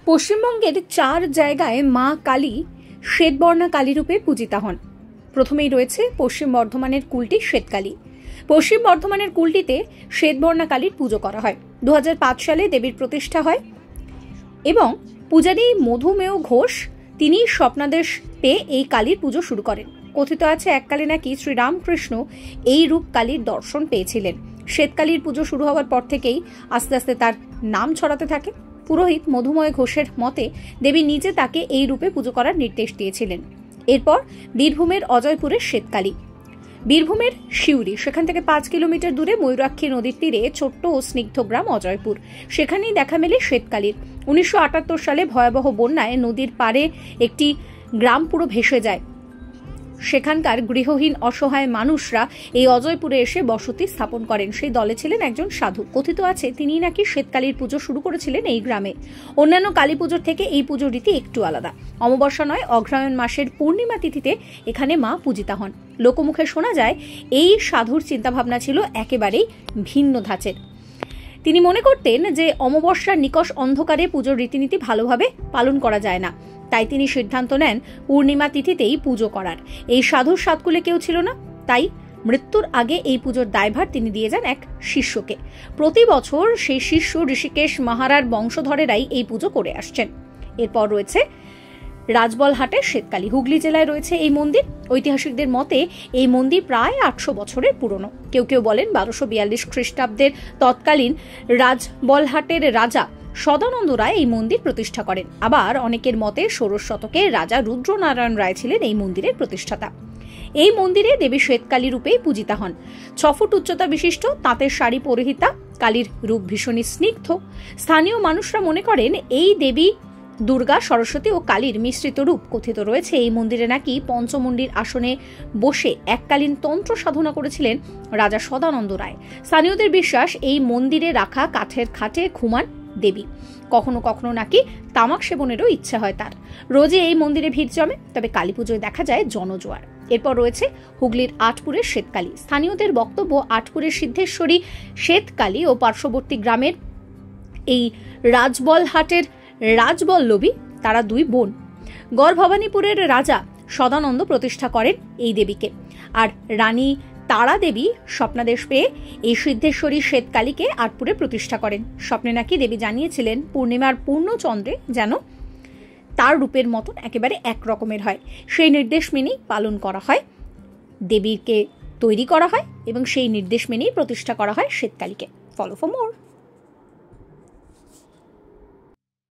পশ্চিমবঙ্গের 4 জায়গায় মা কালী শ্বেতবর্ণা কালী রূপে পূজিতা হন। প্রথমেই রয়েছে পশ্চিম বর্ধমানের কুলটি শ্বেতকালী। পশ্চিম বর্ধমানের কুলটিতে শ্বেতবর্ণা কালীর পুজো করা হয়। 2005 সালে দেবীর প্রতিষ্ঠা হয় এবং পূজারী মধুমেহ ঘোষ তিনি স্বপ্নাদেশ পেয়ে এই কালীর পুজো শুরু করেন। কথিত আছে এককালে নাকি শ্রীরামকৃষ্ণ এই রূপ কালীর দর্শন পেয়েছিলেন। শ্বেতকালীর পুজো শুরু হওয়ার পর থেকেই আস্তে আস্তে তার নাম ছড়াতে থাকে। পুরোহিত মধুময় ঘোষের মতে দেবী নিজে তাকে এই রূপে পুজো করার নির্দেশ দিয়েছিলেন। এরপর বীরভূমের অজয়পুরের শ্বেতকালী, বীরভূমের শিউরি, সেখান থেকে 5 কিলোমিটার দূরে ময়ূরাক্ষী নদীর তীরে ছোট্ট ও স্নিগ্ধ গ্রাম অজয়পুর, সেখানেই দেখা মেলে শ্বেতকালীর। 1978 সালে ভয়াবহ বন্যায় নদীর পাড়ে একটি গ্রাম পুরো ভেসে যায়। সেখানকার গৃহহীন অসহায় মানুষরা এই অজয়পুরে এসে বসতি স্থাপন করেন। সেই দলে ছিলেন একজন সাধু। কথিত আছে তিনি নাকি শ্বেতকালীর পুজো শুরু করেছিলেন এই গ্রামে। অন্যান্য কালী পুজোর থেকে এই পুজোর রীতি একটু আলাদা। অমাবস্যা নয়, অগ্রহায়ণ মাসের পূর্ণিমা তিথিতে এখানে মা পূজিতা হন। লোকমুখে শোনা যায় এই সাধুর চিন্তাভাবনা ছিল একেবারেই ভিন্ন ধাঁচের। তিনি মনে করতেন যে অমাবস্যার নিকষ অন্ধকারে পুজোর রীতিনীতি ভালোভাবে পালন করা যায় না, তাই তিনি সিদ্ধান্ত নেন পূর্ণিমা তিথিতেই পুজো করার। এই সাধুর সাতকুলে কেউ ছিল না, তাই মৃত্যুর আগে এই পুজোর দায়ভার তিনি দিয়ে যান এক শিষ্যকে। প্রতি বছর সেই শিষ্য ঋষিকেশ মহারার বংশধরেরাই এই পুজো করে আসছেন। এরপর রয়েছে রাজবলহাটের শ্বেতকালী। হুগলি জেলায় রয়েছে এই মন্দির। ঐতিহাসিকদের মতে এই মন্দির প্রায় 800 বছরের পুরনো। কেউ কেউ বলেন 1242 খ্রিস্টাব্দের তৎকালীন রাজবলহাটের রাজা সদানন্দ রায় এই মন্দির প্রতিষ্ঠা করেন। আবার অনেকের মতে 16 শতকে রাজা রুদ্রনারায়ণ রায় ছিলেন এই মন্দিরের প্রতিষ্ঠাতা। এই মন্দিরে দেবী শ্বেতকালী রূপেই পূজিতা হন। 6 ফুট উচ্চতা বিশিষ্ট তাঁতের শাড়ি পরিহিতা কালীর রূপ ভীষণই স্নিগ্ধ। স্থানীয় মানুষরা মনে করেন এই দেবী দুর্গা, সরস্বতী ও কালীর মিশ্রিত রূপ। কথিত রয়েছে এই মন্দিরে নাকি পঞ্চমুণ্ডির আসনে বসে এককালীন তন্ত্র সাধনা করেছিলেন রাজা সদানন্দ রায়। স্থানীয়দের বিশ্বাস এই মন্দিরে রাখা কাঠের খাটে ঘুমান দেবী। কখনো কখনো নাকি তামাক সেবনেরও ইচ্ছা হয় তার। রোজই এই মন্দিরে ভিড় জমে, তবে কালী পুজোয় দেখা যায় জনজোয়ার। এরপর রয়েছে হুগলির আটপুরের শ্বেতকালী। স্থানীয়দের বক্তব্য আটপুরের সিদ্ধেশ্বরী শ্বেতকালী ও পার্শ্ববর্তী গ্রামের এই রাজবলহাটের রাজবল্লভী তারা 2 বোন। গড় ভবানীপুরের রাজা সদানন্দ প্রতিষ্ঠা করেন এই দেবীকে, আর রানী তারা দেবী স্বপ্নাদেশ পেয়ে এই সিদ্ধেশ্বরী শ্বেতকালীকে আটপুরে প্রতিষ্ঠা করেন। স্বপ্নে নাকি দেবী জানিয়েছিলেন পূর্ণিমার পূর্ণচন্দ্রে যেন তার রূপের মতন একেবারে এক রকমের হয়। সেই নির্দেশ মেনেই পালন করা হয়, দেবীকে তৈরি করা হয় এবং সেই নির্দেশ মেনেই প্রতিষ্ঠা করা হয় শ্বেতকালীকে। Follow for more.